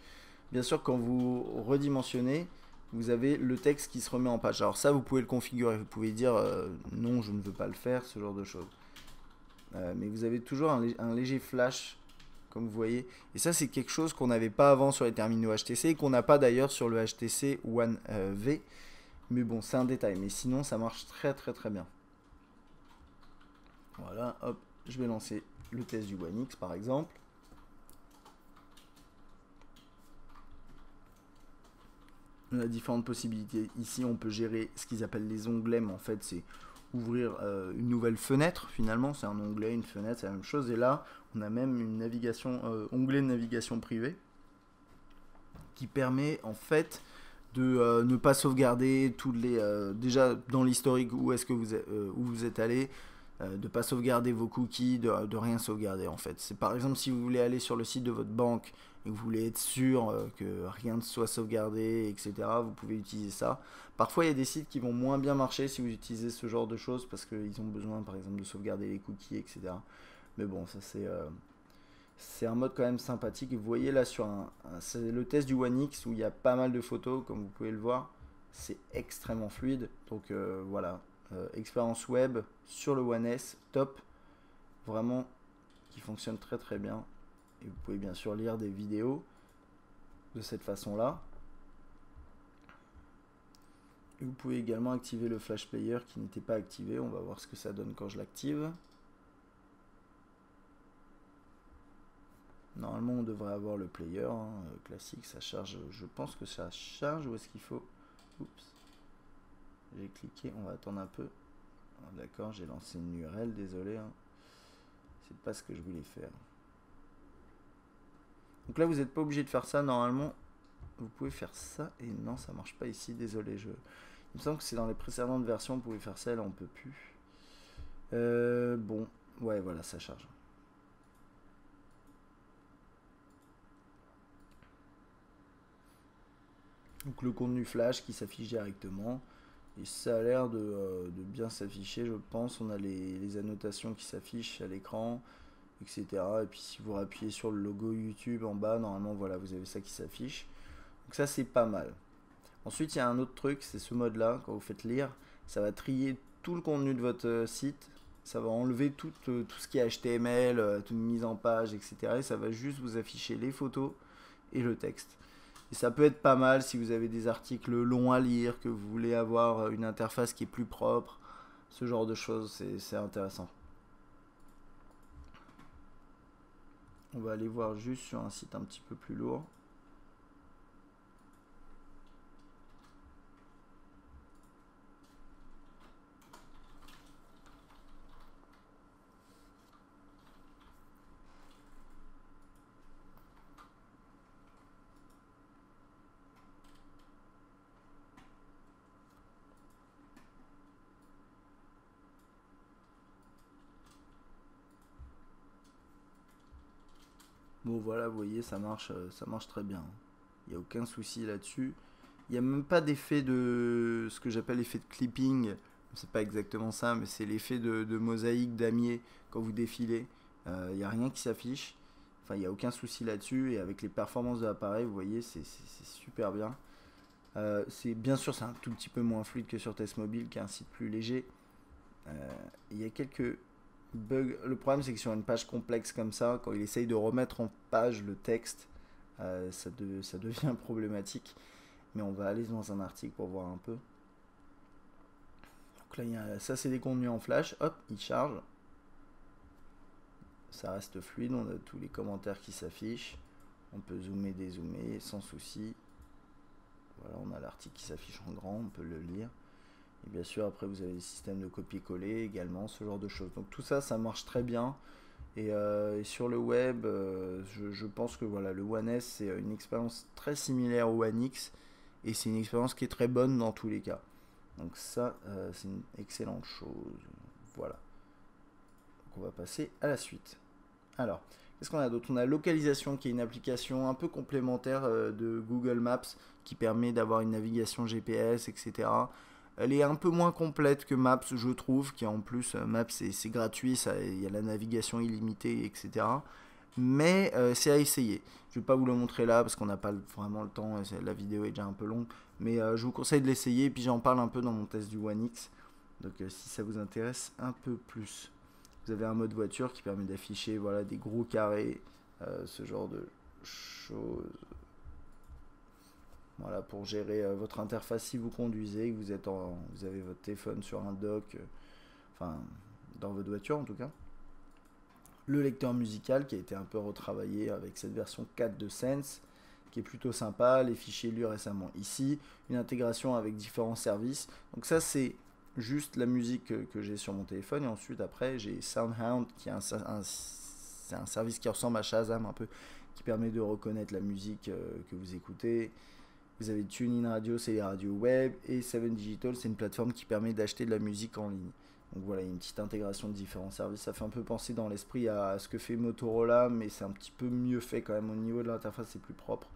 bien sûr, quand vous redimensionnez, vous avez le texte qui se remet en page. Alors ça, vous pouvez le configurer. Vous pouvez dire non, je ne veux pas le faire, ce genre de choses. Mais vous avez toujours un léger flash, comme vous voyez. Et ça, c'est quelque chose qu'on n'avait pas avant sur les terminaux HTC et qu'on n'a pas d'ailleurs sur le HTC One V. Mais bon, c'est un détail. Mais sinon, ça marche très très très bien. Voilà, hop, je vais lancer le test du One X par exemple. On a différentes possibilités. Ici, on peut gérer ce qu'ils appellent les onglets, mais en fait, c'est ouvrir une nouvelle fenêtre. Finalement, c'est un onglet, une fenêtre, c'est la même chose. Et là, on a même une navigation, onglet de navigation privée, qui permet en fait de ne pas sauvegarder toutes les déjà dans l'historique où est-ce que où vous êtes allé. de pas sauvegarder vos cookies, de rien sauvegarder en fait. C'est par exemple si vous voulez aller sur le site de votre banque et que vous voulez être sûr que rien ne soit sauvegardé, etc., vous pouvez utiliser ça. Parfois il y a des sites qui vont moins bien marcher si vous utilisez ce genre de choses parce qu'ils ont besoin par exemple de sauvegarder les cookies, etc. Mais bon, ça c'est un mode quand même sympathique. Et vous voyez là c'est le test du One X où il y a pas mal de photos, comme vous pouvez le voir. C'est extrêmement fluide. Donc voilà, expérience web sur le One S, top. Vraiment, qui fonctionne très très bien. Et vous pouvez bien sûr lire des vidéos de cette façon-là. Et vous pouvez également activer le Flash Player qui n'était pas activé. On va voir ce que ça donne quand je l'active. Normalement, on devrait avoir le player classique. Ça charge. Je pense que ça charge. Où est-ce qu'il faut? Oups. J'ai cliqué. On va attendre un peu. D'accord, j'ai lancé une URL. Désolé. C'est pas ce que je voulais faire. Donc là, vous n'êtes pas obligé de faire ça. Normalement, vous pouvez faire ça. Et non, ça marche pas ici. Désolé. Il me semble que c'est dans les précédentes versions. Vous pouvez faire ça. Là, on peut plus. Bon. Ouais, voilà, ça charge. Donc le contenu flash qui s'affiche directement. Et ça a l'air de bien s'afficher, je pense. On a les annotations qui s'affichent à l'écran, etc. Et puis si vous appuyez sur le logo YouTube en bas, normalement, voilà, vous avez ça qui s'affiche. Donc ça, c'est pas mal. Ensuite, il y a un autre truc, c'est ce mode-là. Quand vous faites lire, ça va trier tout le contenu de votre site. Ça va enlever tout ce qui est HTML, toute mise en page, etc. Et ça va juste vous afficher les photos et le texte. Et ça peut être pas mal si vous avez des articles longs à lire, que vous voulez avoir une interface qui est plus propre, ce genre de choses, c'est intéressant. On va aller voir juste sur un site un petit peu plus lourd. Bon voilà, vous voyez, ça marche très bien. Il n'y a aucun souci là-dessus. Il n'y a même pas d'effet de ce que j'appelle l'effet de clipping. C'est pas exactement ça, mais c'est l'effet de mosaïque damier quand vous défilez. Il n'y a rien qui s'affiche. Enfin, il n'y a aucun souci là-dessus. Et avec les performances de l'appareil, vous voyez, c'est super bien. Bien sûr, c'est un tout petit peu moins fluide que sur Test Mobile, qui est un site plus léger. Il y a quelques bugs. Le problème, c'est que sur une page complexe comme ça, quand il essaye de remettre en page le texte, ça devient problématique. Mais on va aller dans un article pour voir un peu. Donc là, ça, c'est des contenus en flash. Hop, il charge. Ça reste fluide. On a tous les commentaires qui s'affichent. On peut zoomer, dézoomer sans souci. Voilà, on a l'article qui s'affiche en grand. On peut le lire. Et bien sûr, après, vous avez des systèmes de copier-coller également, ce genre de choses. Donc tout ça, ça marche très bien. Et sur le web, je pense que voilà, le One S, c'est une expérience très similaire au One X. Et c'est une expérience qui est très bonne dans tous les cas. Donc ça, c'est une excellente chose. Voilà. Donc on va passer à la suite. Alors, qu'est-ce qu'on a d'autre? On a Localisation, qui est une application un peu complémentaire de Google Maps, qui permet d'avoir une navigation GPS, etc. Elle est un peu moins complète que Maps, je trouve, qui en plus, Maps, c'est gratuit, il y a la navigation illimitée, etc. Mais c'est à essayer. Je ne vais pas vous le montrer là, parce qu'on n'a pas vraiment le temps, la vidéo est déjà un peu longue. Mais je vous conseille de l'essayer, et puis j'en parle un peu dans mon test du One X. Donc si ça vous intéresse un peu plus. Vous avez un mode voiture qui permet d'afficher voilà, des gros carrés, ce genre de choses. Voilà, pour gérer votre interface si vous conduisez, que vous avez votre téléphone sur un dock, enfin dans votre voiture en tout cas. Le lecteur musical qui a été un peu retravaillé avec cette version 4 de Sense, qui est plutôt sympa, les fichiers lus récemment ici, une intégration avec différents services. Donc ça c'est juste la musique que j'ai sur mon téléphone, et ensuite après j'ai SoundHound qui est c'est un service qui ressemble à Shazam un peu, qui permet de reconnaître la musique que vous écoutez. Vous avez TuneIn Radio, c'est les radios web, et 7 Digital, c'est une plateforme qui permet d'acheter de la musique en ligne. Donc voilà, il y a une petite intégration de différents services. Ça fait un peu penser dans l'esprit à ce que fait Motorola, mais c'est un petit peu mieux fait quand même. Au niveau de l'interface, c'est plus propre.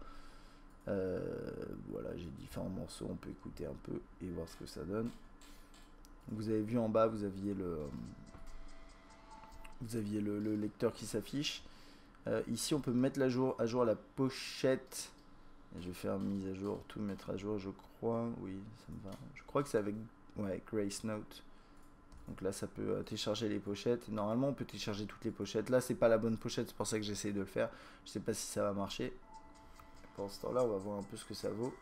Voilà, j'ai différents morceaux, on peut écouter un peu et voir ce que ça donne. Vous avez vu en bas, vous aviez le lecteur qui s'affiche. Ici, on peut mettre à jour la pochette. Et je vais faire une mise à jour, tout mettre à jour, je crois. Oui, ça me va. Je crois que c'est avec Grace Note. Donc là, ça peut télécharger les pochettes. Normalement, on peut télécharger toutes les pochettes. Là, c'est pas la bonne pochette, c'est pour ça que j'essaie de le faire. Je sais pas si ça va marcher. Pour ce temps-là, on va voir un peu ce que ça vaut.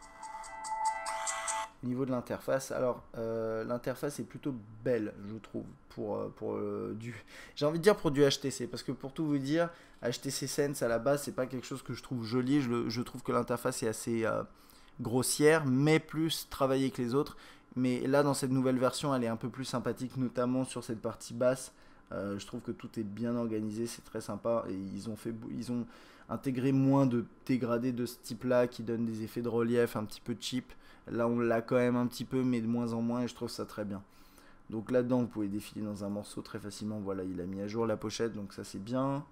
Au niveau de l'interface, alors l'interface est plutôt belle, je trouve, pour j'ai envie de dire pour du HTC, parce que pour tout vous dire, HTC Sense à la base, c'est pas quelque chose que je trouve joli. Je trouve que l'interface est assez grossière, mais plus travaillée que les autres. Mais là, dans cette nouvelle version, elle est un peu plus sympathique, notamment sur cette partie basse. Je trouve que tout est bien organisé, c'est très sympa. Et ils ont intégré moins de dégradés de ce type-là qui donnent des effets de relief un petit peu cheap. Là, on l'a quand même un petit peu, mais de moins en moins, et je trouve ça très bien. Donc là-dedans, vous pouvez défiler dans un morceau très facilement. Voilà, il a mis à jour la pochette, donc ça c'est bien.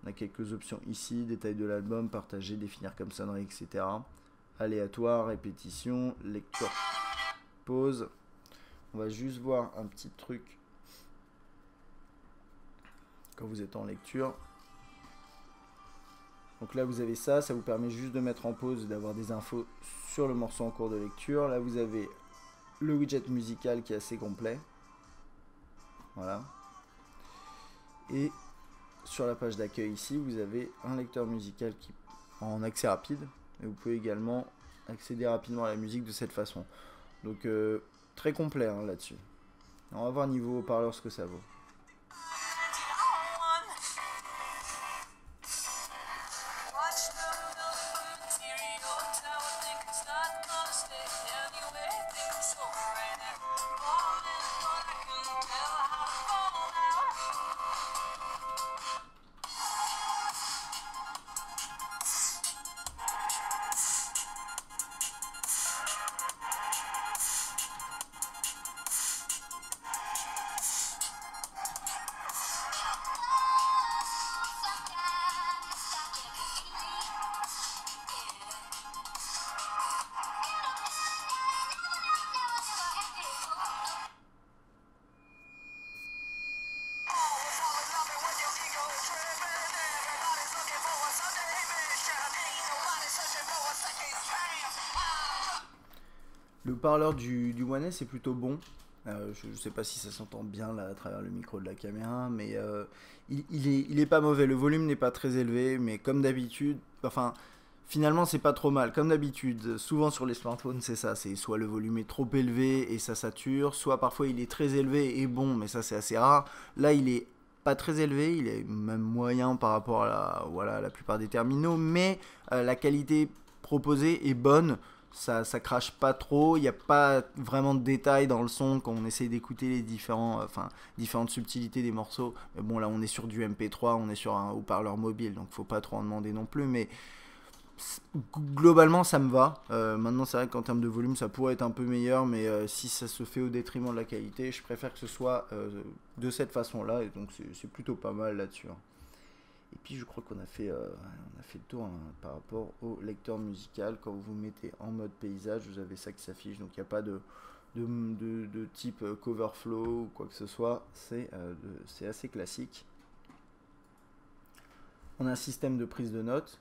On a quelques options ici, détail de l'album, partager, définir comme sonnerie, etc. Aléatoire, répétition, lecture, pause. On va juste voir un petit truc quand vous êtes en lecture. Donc là vous avez ça vous permet juste de mettre en pause et d'avoir des infos sur le morceau en cours de lecture. Là vous avez le widget musical qui est assez complet. Voilà. Et sur la page d'accueil ici, vous avez un lecteur musical qui en accès rapide. Et vous pouvez également accéder rapidement à la musique de cette façon. Donc très complet hein, là-dessus. On va voir niveau haut-parleur ce que ça vaut. Le parleur du One S est plutôt bon. Je ne sais pas si ça s'entend bien là à travers le micro de la caméra, mais il est pas mauvais. Le volume n'est pas très élevé, mais comme d'habitude, enfin finalement c'est pas trop mal. Comme d'habitude, souvent sur les smartphones c'est ça, c'est soit le volume est trop élevé et ça sature, soit parfois il est très élevé et bon, mais ça c'est assez rare. Là il est pas très élevé, il est même moyen par rapport à la plupart des terminaux, mais la qualité proposée est bonne. Ça crache pas trop, il n'y a pas vraiment de détails dans le son quand on essaie d'écouter les différentes subtilités des morceaux. Mais bon, là on est sur du MP3, on est sur un haut-parleur mobile, donc faut pas trop en demander non plus, mais globalement ça me va. Maintenant c'est vrai qu'en termes de volume ça pourrait être un peu meilleur, mais si ça se fait au détriment de la qualité, je préfère que ce soit de cette façon là, et donc c'est plutôt pas mal là-dessus. Et puis je crois qu'on a fait le tour hein, par rapport au lecteur musical. Quand vous mettez en mode paysage, vous avez ça qui s'affiche, donc il n'y a pas de type cover flow ou quoi que ce soit. C'est assez classique. On a un système de prise de notes,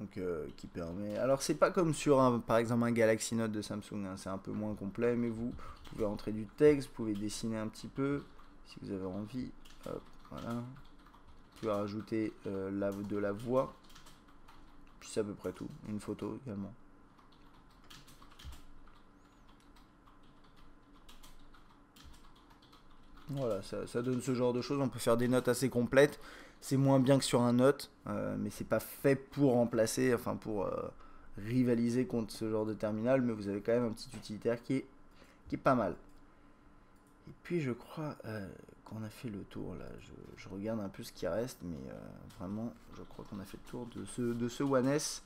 donc qui permet. Alors c'est pas comme sur par exemple un Galaxy Note de Samsung, hein, c'est un peu moins complet, mais vous pouvez entrer du texte, vous pouvez dessiner un petit peu si vous avez envie. Hop, voilà. Vous pouvez rajouter de la voix, puis c'est à peu près tout, une photo également. Voilà, ça donne ce genre de choses, on peut faire des notes assez complètes, c'est moins bien que sur un note, mais c'est pas fait pour remplacer, enfin pour rivaliser contre ce genre de terminal, mais vous avez quand même un petit utilitaire qui est pas mal. Et puis je crois qu'on a fait le tour là, je regarde un peu ce qui reste, mais vraiment je crois qu'on a fait le tour de ce One S.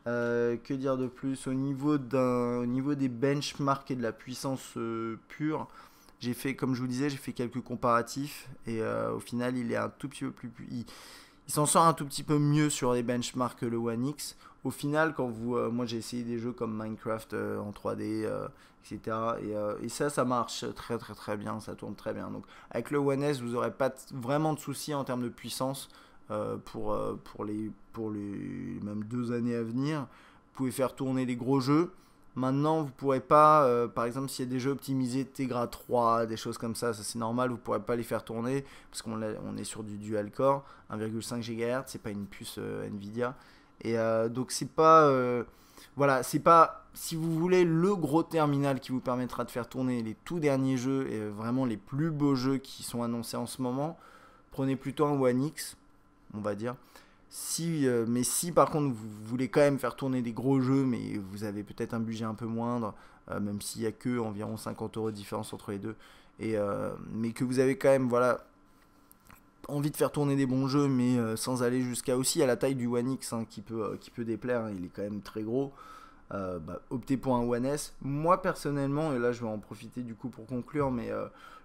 Que dire de plus au niveau des benchmarks et de la puissance pure, J'ai fait, comme je vous disais, j'ai fait quelques comparatifs et au final, il est un tout petit peu plus, il s'en sort un tout petit peu mieux sur les benchmarks que le One X. Au final, quand vous, moi j'ai essayé des jeux comme Minecraft en 3D, etc. Et ça marche très très très bien, ça tourne très bien. Donc avec le One S, vous n'aurez pas vraiment de soucis en termes de puissance pour les même 2 années à venir. Vous pouvez faire tourner les gros jeux. Maintenant, vous pourrez pas, par exemple, s'il y a des jeux optimisés Tegra 3, des choses comme ça c'est normal, vous pourrez pas les faire tourner parce qu'on est sur du dual core, 1,5 GHz, c'est pas une puce Nvidia. Et donc c'est pas, voilà, c'est pas, si vous voulez le gros terminal qui vous permettra de faire tourner les tout derniers jeux et vraiment les plus beaux jeux qui sont annoncés en ce moment, prenez plutôt un One X, on va dire. Mais si par contre vous voulez quand même faire tourner des gros jeux, mais vous avez peut-être un budget un peu moindre, même s'il n'y a que environ 50 € de différence entre les deux, mais que vous avez quand même voilà, envie de faire tourner des bons jeux, mais sans aller jusqu'à aussi à la taille du One X hein, qui peut déplaire, hein, il est quand même très gros. Optez pour un One S. Moi personnellement, et là je vais en profiter du coup pour conclure, mais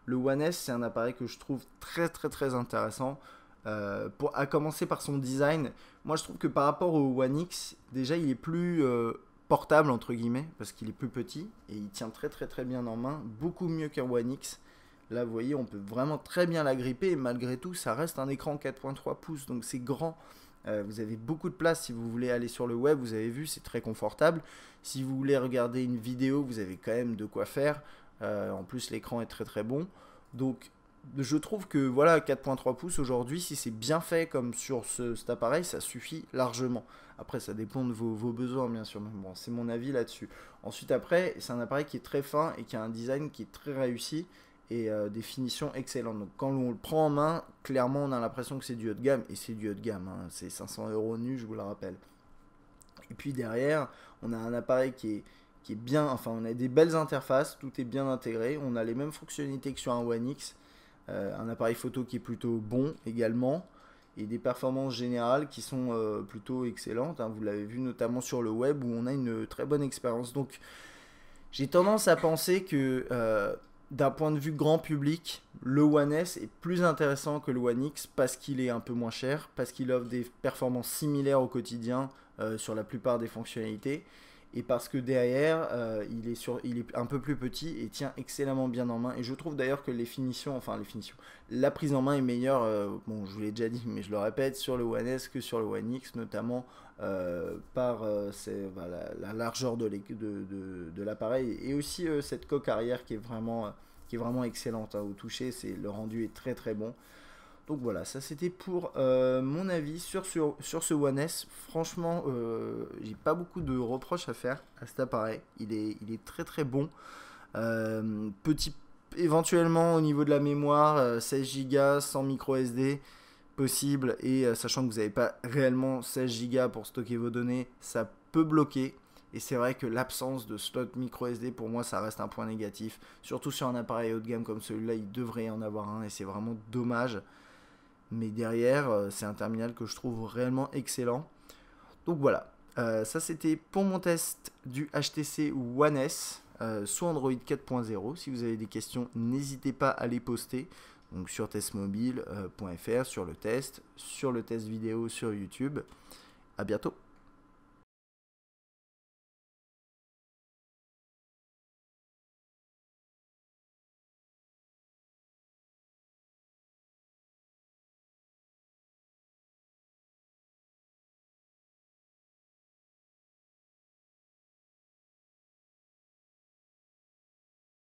le One S c'est un appareil que je trouve très très très intéressant. À commencer par son design, moi je trouve que par rapport au One X, déjà il est plus portable entre guillemets, parce qu'il est plus petit et il tient très très très bien en main, beaucoup mieux qu'un One X. Là vous voyez, on peut vraiment très bien l'agripper et malgré tout ça reste un écran 4.3 pouces, donc c'est grand. Vous avez beaucoup de place si vous voulez aller sur le web, vous avez vu, c'est très confortable. Si vous voulez regarder une vidéo, vous avez quand même de quoi faire. En plus l'écran est très très bon. Donc je trouve que voilà, 4.3 pouces aujourd'hui, si c'est bien fait comme sur cet appareil, ça suffit largement. Après, ça dépend de vos besoins, bien sûr. Mais bon, c'est mon avis là-dessus. Ensuite, après, c'est un appareil qui est très fin et qui a un design qui est très réussi et des finitions excellentes. Donc, quand on le prend en main, clairement, on a l'impression que c'est du haut de gamme. Et c'est du haut de gamme. Hein. C'est 500 € nu, je vous le rappelle. Et puis derrière, on a un appareil qui est bien. Enfin, on a des belles interfaces. Tout est bien intégré. On a les mêmes fonctionnalités que sur un One X. Un appareil photo qui est plutôt bon également et des performances générales qui sont plutôt excellentes, hein. Vous l'avez vu notamment sur le web où on a une très bonne expérience. Donc j'ai tendance à penser que d'un point de vue grand public, le One S est plus intéressant que le One X parce qu'il est un peu moins cher, parce qu'il offre des performances similaires au quotidien sur la plupart des fonctionnalités et parce que derrière il est un peu plus petit et tient excellemment bien en main. Et je trouve d'ailleurs que la prise en main est meilleure, bon je vous l'ai déjà dit mais je le répète, sur le One S que sur le One X, notamment par la largeur de l'appareil et aussi cette coque arrière qui est vraiment excellente, hein, au toucher. Le rendu est très très bon. Donc voilà, ça c'était pour mon avis sur ce One S. Franchement, j'ai pas beaucoup de reproches à faire à cet appareil. Il est très très bon. Petit, éventuellement au niveau de la mémoire, 16 Go sans micro SD possible. Et sachant que vous n'avez pas réellement 16 Go pour stocker vos données, ça peut bloquer. Et c'est vrai que l'absence de slot micro SD, pour moi, ça reste un point négatif. Surtout sur un appareil haut de gamme comme celui-là, il devrait y en avoir un et c'est vraiment dommage. Mais derrière, c'est un terminal que je trouve réellement excellent. Donc voilà, ça c'était pour mon test du HTC One S sous Android 4.0. Si vous avez des questions, n'hésitez pas à les poster. Donc sur testmobile.fr, sur le test vidéo sur YouTube. À bientôt.